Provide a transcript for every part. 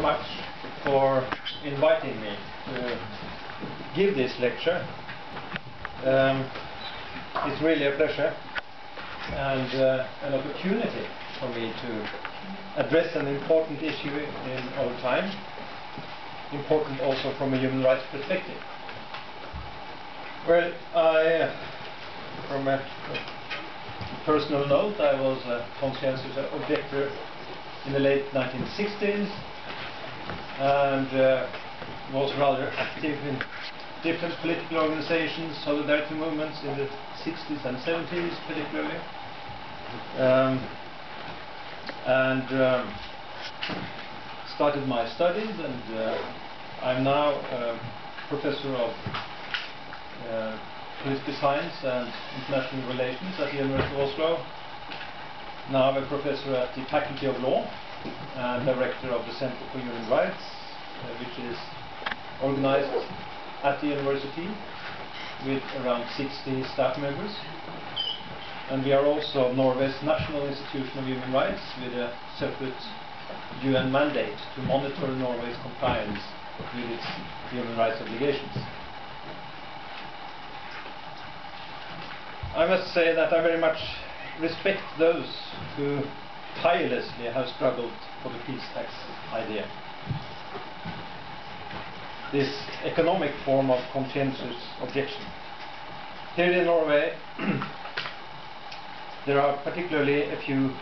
Much for inviting me to give this lecture. It's really a pleasure and an opportunity for me to address an important issue in our time, important also from a human rights perspective. Well, from a personal note, I was a conscientious objector in the late 1960s and was rather active in different political organizations, solidarity movements in the 60s and 70s particularly, and started my studies, and I'm now a professor of political science and international relations at the University of Oslo. Now I'm a professor at the Faculty of Law and director of the Center for Human Rights, which is organized at the university with around 60 staff members. And we are also Norway's National Institution of Human Rights with a separate UN mandate to monitor Norway's compliance with its human rights obligations. I must say that I very much respect those who tirelessly have struggled for the peace tax idea. This economic form of conscientious objection. Here in Norway, there are particularly a few,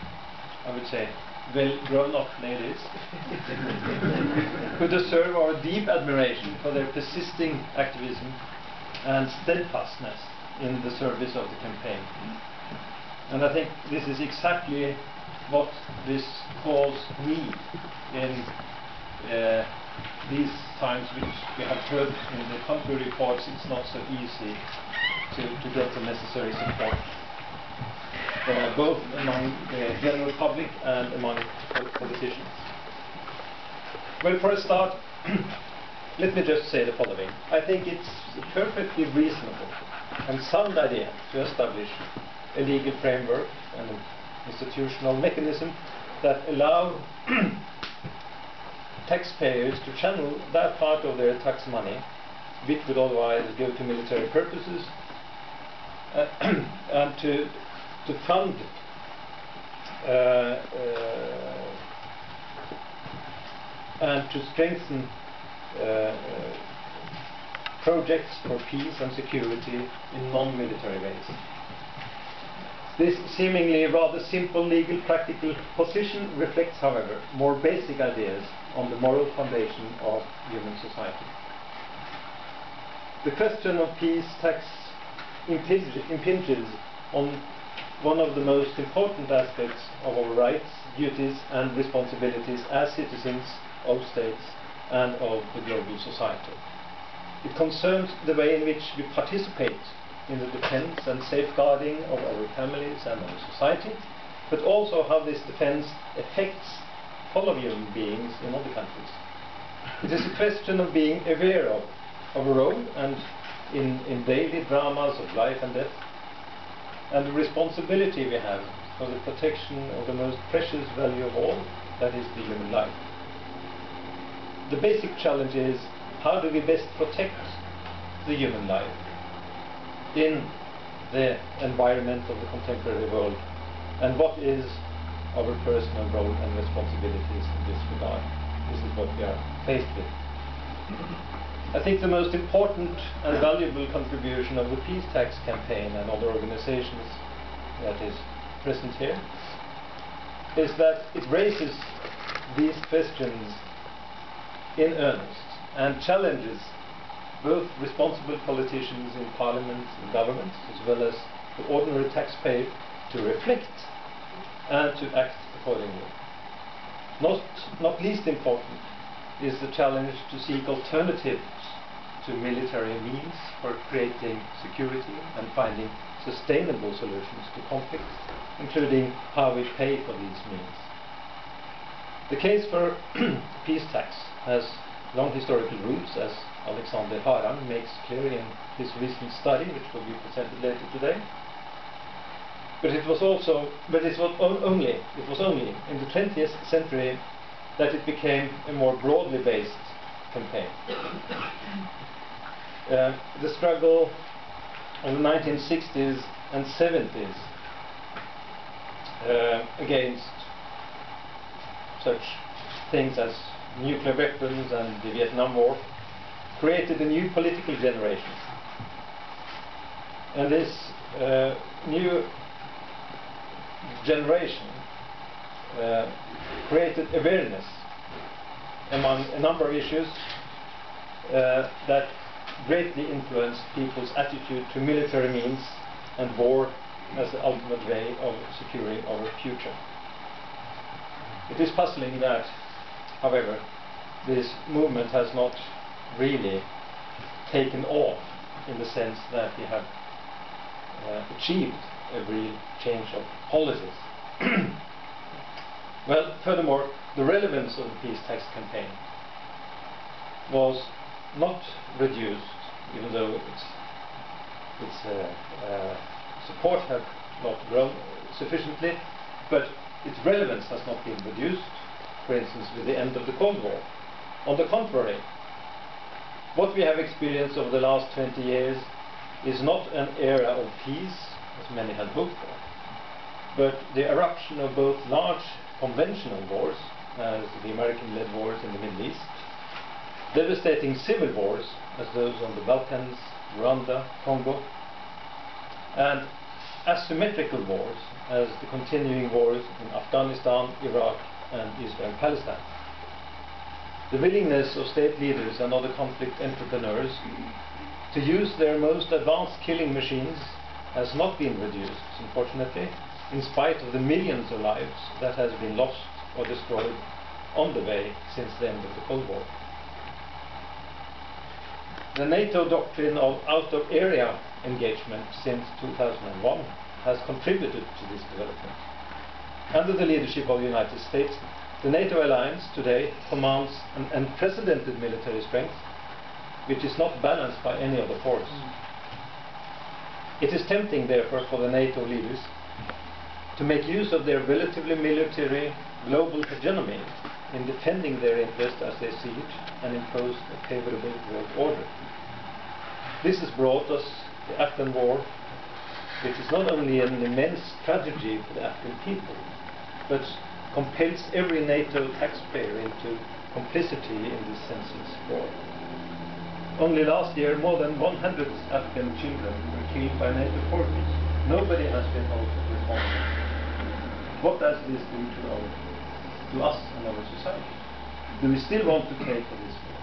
I would say, well-grown-up ladies who deserve our deep admiration for their persisting activism and steadfastness in the service of the campaign. And I think this is exactly what this cause need in these times, which we have heard in the country reports. It's not so easy to get the necessary support, both among the general public and among politicians. Well, for a start, let me just say the following. I think it's a perfectly reasonable and sound idea to establish a legal framework and an institutional mechanism that allow taxpayers to channel that part of their tax money, which would otherwise go to military purposes, and to fund and to strengthen projects for peace and security in non-military ways. This seemingly rather simple legal practical position reflects, however, more basic ideas on the moral foundation of human society. The question of peace tax impinges on one of the most important aspects of our rights, duties and responsibilities as citizens of states and of the global society. It concerns the way in which we participate in the defense and safeguarding of our families and our society, but also how this defense affects fellow human beings in other countries. It is a question of being aware of our role and in daily dramas of life and death, and the responsibility we have for the protection of the most precious value of all, that is the human life. The basic challenge is, how do we best protect the human life in the environment of the contemporary world, and what is our personal role and responsibilities in this regard? This is what we are faced with. I think the most important and valuable contribution of the peace tax campaign and other organizations that is present here is that it raises these questions in earnest and challenges both responsible politicians in parliaments and governments, as well as the ordinary taxpayer, to reflect and to act accordingly. Not least important is the challenge to seek alternatives to military means for creating security and finding sustainable solutions to conflicts, including how we pay for these means. The case for peace tax has long historical roots, as Alexander Harang makes clear in his recent study, which will be presented later today. But it was only in the 20th century that it became a more broadly based campaign. The struggle of the 1960s and 70s against such things as nuclear weapons and the Vietnam War created a new political generation. And this new generation created awareness among a number of issues that greatly influenced people's attitude to military means and war as the ultimate way of securing our future. It is puzzling that, however, this movement has not really taken off in the sense that we have achieved a real change of policies. Well, furthermore, the relevance of the peace tax campaign was not reduced, even though its support had not grown sufficiently, but its relevance has not been reduced, for instance, with the end of the Cold War. On the contrary, what we have experienced over the last 20 years is not an era of peace, as many had hoped for, but the eruption of both large conventional wars, as the American-led wars in the Middle East, devastating civil wars, as those on the Balkans, Rwanda, Congo, and asymmetrical wars, as the continuing wars in Afghanistan, Iraq, and Israel-Palestine. The willingness of state leaders and other conflict entrepreneurs to use their most advanced killing machines has not been reduced, unfortunately, in spite of the millions of lives that has been lost or destroyed on the way since the end of the Cold War. The NATO doctrine of out-of-area engagement since 2001 has contributed to this development. Under the leadership of the United States, the NATO alliance today commands an unprecedented military strength, which is not balanced by any other force. It is tempting, therefore, for the NATO leaders to make use of their relatively military global hegemony in defending their interests as they see it and impose a favorable world order. This has brought us the Afghan war, which is not only an immense tragedy for the Afghan people, but compels every NATO taxpayer into complicity in this senseless war. Only last year, more than 100 Afghan children were killed by NATO forces. Nobody has been held responsible. What does this do to us and our society? Do we still want to pay for this war?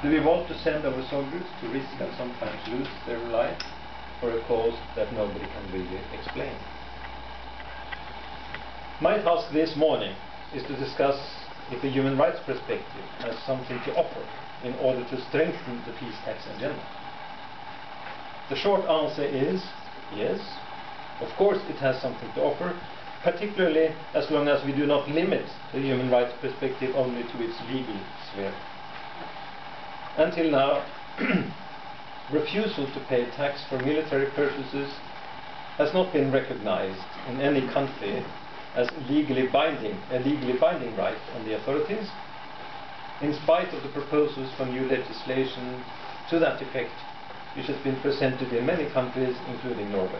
Do we want to send our soldiers to risk and sometimes lose their life for a cause that nobody can really explain? My task this morning is to discuss if the human rights perspective has something to offer in order to strengthen the peace tax agenda. The short answer is yes. Of course it has something to offer, particularly as long as we do not limit the human rights perspective only to its legal sphere. Until now, refusal to pay tax for military purposes has not been recognized in any country as a legally binding right on the authorities, in spite of the proposals for new legislation to that effect, which has been presented in many countries, including Norway.